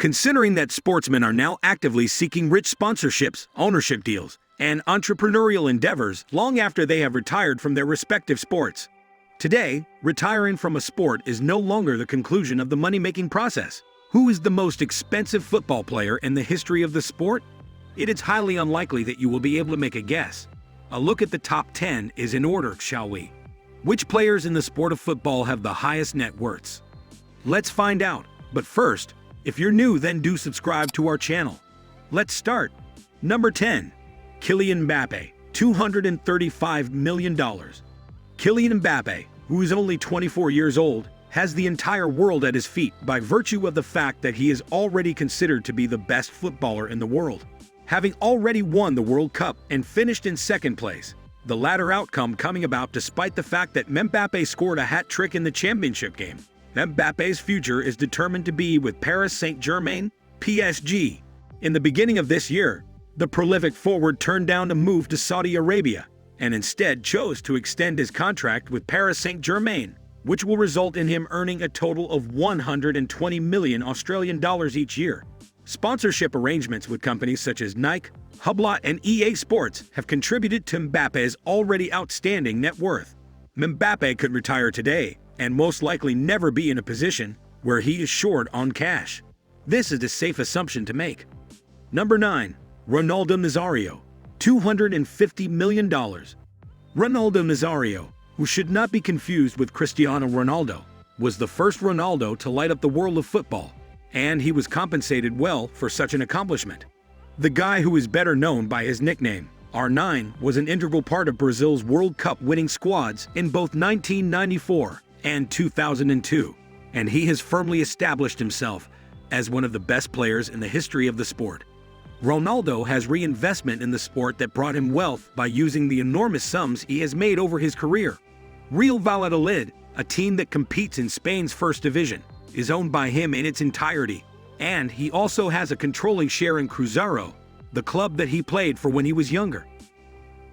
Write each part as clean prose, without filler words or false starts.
Considering that sportsmen are now actively seeking rich sponsorships, ownership deals, and entrepreneurial endeavors long after they have retired from their respective sports. Today, retiring from a sport is no longer the conclusion of the money-making process. Who is the most expensive football player in the history of the sport? It is highly unlikely that you will be able to make a guess. A look at the top 10 is in order, shall we? Which players in the sport of football have the highest net worths? Let's find out. But first, if you're new, then do subscribe to our channel. Let's start. Number 10. Kylian Mbappe, $235 million. Kylian Mbappe, who is only 24 years old, has the entire world at his feet by virtue of the fact that he is already considered to be the best footballer in the world, having already won the World Cup and finished in second place. The latter outcome coming about despite the fact that Mbappe scored a hat-trick in the championship game. Mbappe's future is determined to be with Paris Saint-Germain, PSG. In the beginning of this year, the prolific forward turned down a move to Saudi Arabia and instead chose to extend his contract with Paris Saint-Germain, which will result in him earning a total of 120 million Australian dollars each year. Sponsorship arrangements with companies such as Nike, Hublot, and EA Sports have contributed to Mbappe's already outstanding net worth. Mbappe could retire today and most likely never be in a position where he is short on cash. This is a safe assumption to make. Number 9. Ronaldo Nazario, $250 million. Ronaldo Nazario, who should not be confused with Cristiano Ronaldo, was the first Ronaldo to light up the world of football, and he was compensated well for such an accomplishment. The guy who is better known by his nickname, R9, was an integral part of Brazil's World Cup winning squads in both 1994 and 2002, and he has firmly established himself as one of the best players in the history of the sport. Ronaldo has reinvestment in the sport that brought him wealth by using the enormous sums he has made over his career. Real Valladolid, a team that competes in Spain's first division, is owned by him in its entirety, and he also has a controlling share in Cruzeiro, the club that he played for when he was younger.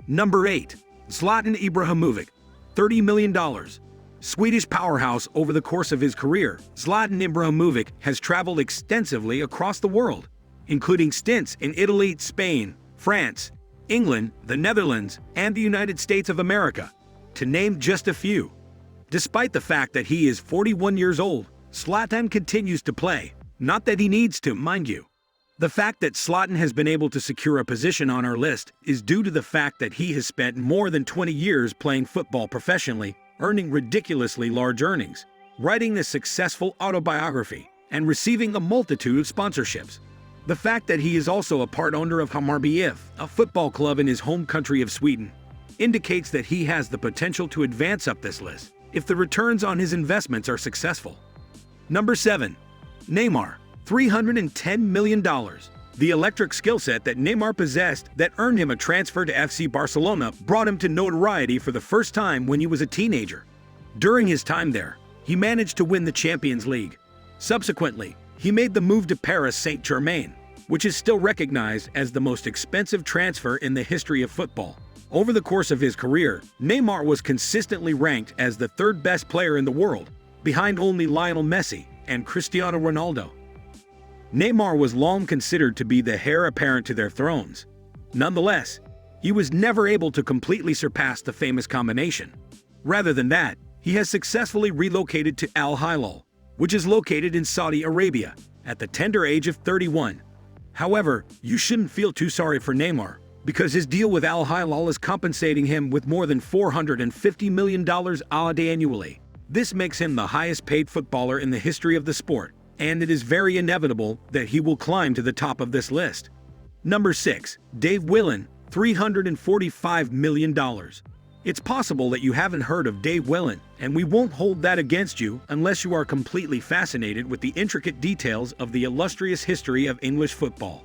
Number 8. Zlatan Ibrahimovic, $30 million. Swedish powerhouse. Over the course of his career, Zlatan Ibrahimovic has traveled extensively across the world, including stints in Italy, Spain, France, England, the Netherlands, and the United States of America, to name just a few. Despite the fact that he is 41 years old, Zlatan continues to play. Not that he needs to, mind you. The fact that Zlatan has been able to secure a position on our list is due to the fact that he has spent more than 20 years playing football professionally, earning ridiculously large earnings, writing a successful autobiography, and receiving a multitude of sponsorships. The fact that he is also a part owner of Hammarby IF, a football club in his home country of Sweden, indicates that he has the potential to advance up this list if the returns on his investments are successful. Number 7. Neymar, $310 million. The electric skill set that Neymar possessed that earned him a transfer to FC Barcelona brought him to notoriety for the first time when he was a teenager. During his time there, he managed to win the Champions League. Subsequently, he made the move to Paris Saint-Germain, which is still recognized as the most expensive transfer in the history of football. Over the course of his career, Neymar was consistently ranked as the third best player in the world, behind only Lionel Messi and Cristiano Ronaldo. Neymar was long considered to be the heir apparent to their thrones. Nonetheless, he was never able to completely surpass the famous combination. Rather than that, he has successfully relocated to Al Hilal, which is located in Saudi Arabia, at the tender age of 31. However, you shouldn't feel too sorry for Neymar, because his deal with Al Hilal is compensating him with more than $450 million annually. This makes him the highest-paid footballer in the history of the sport, and it is very inevitable that he will climb to the top of this list. Number 6. Dave Whelan, $345 million. It's possible that you haven't heard of Dave Whelan, and we won't hold that against you unless you are completely fascinated with the intricate details of the illustrious history of English football.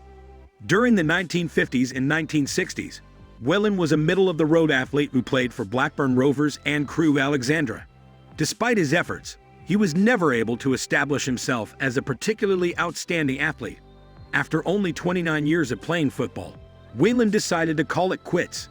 During the 1950s and 1960s, Whelan was a middle-of-the-road athlete who played for Blackburn Rovers and Crewe Alexandra. Despite his efforts, he was never able to establish himself as a particularly outstanding athlete. After only 29 years of playing football, Whelan decided to call it quits.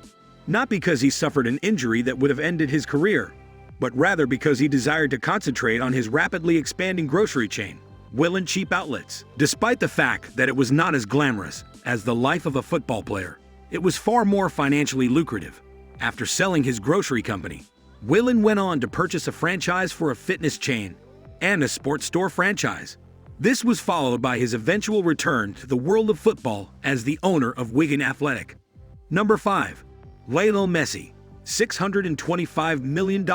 Not because he suffered an injury that would have ended his career, but rather because he desired to concentrate on his rapidly expanding grocery chain. will and cheap outlets. Despite the fact that it was not as glamorous as the life of a football player, it was far more financially lucrative. After selling his grocery company, Whelan went on to purchase a franchise for a fitness chain and a sports store franchise. This was followed by his eventual return to the world of football as the owner of Wigan Athletic. Number 5. Lionel Messi, $625 million.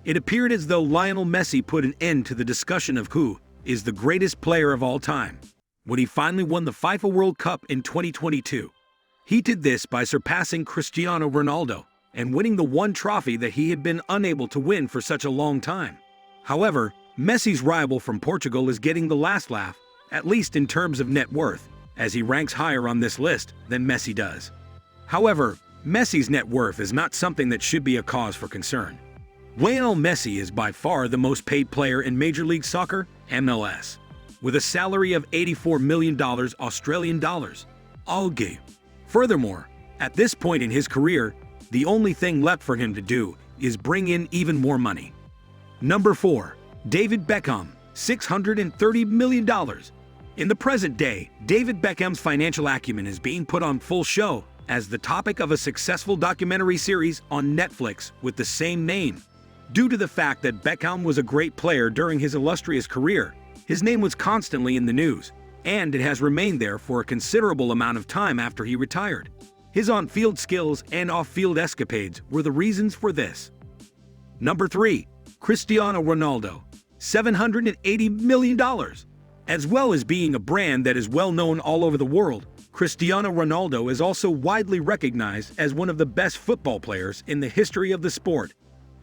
It appeared as though Lionel Messi put an end to the discussion of who is the greatest player of all time when he finally won the FIFA World Cup in 2022. He did this by surpassing Cristiano Ronaldo and winning the one trophy that he had been unable to win for such a long time. However, Messi's rival from Portugal is getting the last laugh, at least in terms of net worth, as he ranks higher on this list than Messi does. However, Messi's net worth is not something that should be a cause for concern. Lionel Messi is by far the most paid player in Major League Soccer, MLS, with a salary of $84 million Australian dollars. AUD. Furthermore, at this point in his career, the only thing left for him to do is bring in even more money. Number 4. David Beckham, $630 million. In the present day, David Beckham's financial acumen is being put on full show as the topic of a successful documentary series on Netflix with the same name. Due to the fact that Beckham was a great player during his illustrious career, his name was constantly in the news, and it has remained there for a considerable amount of time after he retired. His on-field skills and off-field escapades were the reasons for this. Number 3. Cristiano Ronaldo, $780 million. As well as being a brand that is well known all over the world, Cristiano Ronaldo is also widely recognized as one of the best football players in the history of the sport.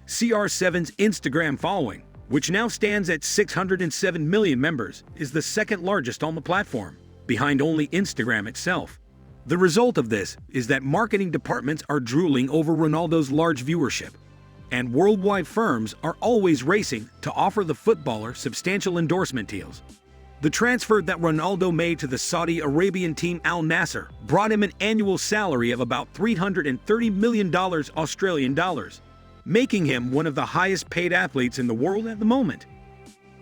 CR7's Instagram following, which now stands at 607 million members, is the second largest on the platform, behind only Instagram itself. The result of this is that marketing departments are drooling over Ronaldo's large viewership, and worldwide firms are always racing to offer the footballer substantial endorsement deals. The transfer that Ronaldo made to the Saudi Arabian team Al Nassr brought him an annual salary of about $330 million Australian dollars, making him one of the highest paid athletes in the world at the moment.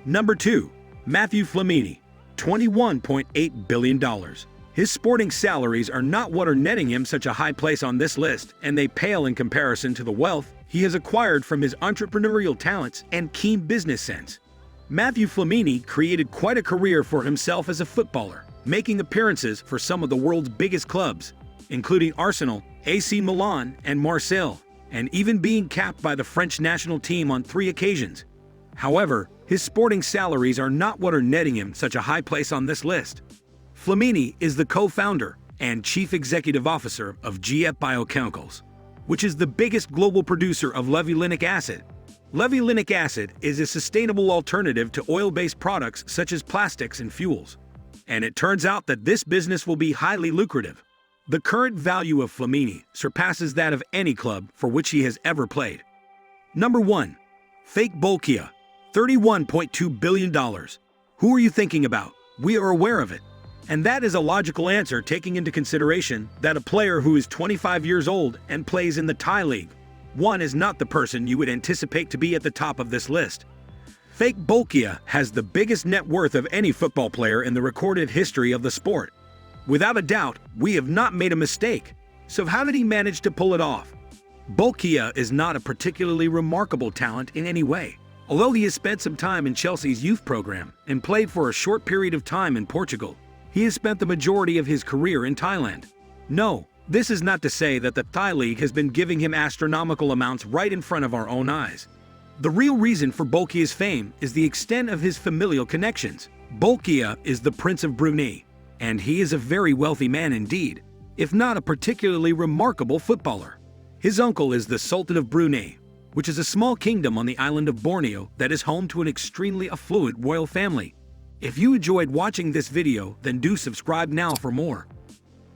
Number 2. Matthew Flamini, $21.8 billion. His sporting salaries are not what are netting him such a high place on this list, and they pale in comparison to the wealth he has acquired from his entrepreneurial talents and keen business sense. Matthew Flamini created quite a career for himself as a footballer, making appearances for some of the world's biggest clubs, including Arsenal, AC Milan, and Marseille, and even being capped by the French national team on 3 occasions. However, his sporting salaries are not what are netting him such a high place on this list. Flamini is the co-founder and chief executive officer of GF Biochemicals, which is the biggest global producer of levulinic acid. Levulinic acid is a sustainable alternative to oil-based products such as plastics and fuels, and it turns out that this business will be highly lucrative. The current value of Flamini surpasses that of any club for which he has ever played. Number 1. Fake Bolkiah, $31.2 billion. Who are you thinking about? We are aware of it. And that is a logical answer, taking into consideration that a player who is 25 years old and plays in the Thai League 1 is not the person you would anticipate to be at the top of this list. Fake Bolkiah has the biggest net worth of any football player in the recorded history of the sport. Without a doubt, we have not made a mistake. So how did he manage to pull it off? Bolkiah is not a particularly remarkable talent in any way. Although he has spent some time in Chelsea's youth program and played for a short period of time in Portugal, he has spent the majority of his career in Thailand. No, this is not to say that the Thai League has been giving him astronomical amounts right in front of our own eyes. The real reason for Bolkiah's fame is the extent of his familial connections. Bolkiah is the Prince of Brunei, and he is a very wealthy man indeed, if not a particularly remarkable footballer. His uncle is the Sultan of Brunei, which is a small kingdom on the island of Borneo that is home to an extremely affluent royal family. If you enjoyed watching this video, then do subscribe now for more.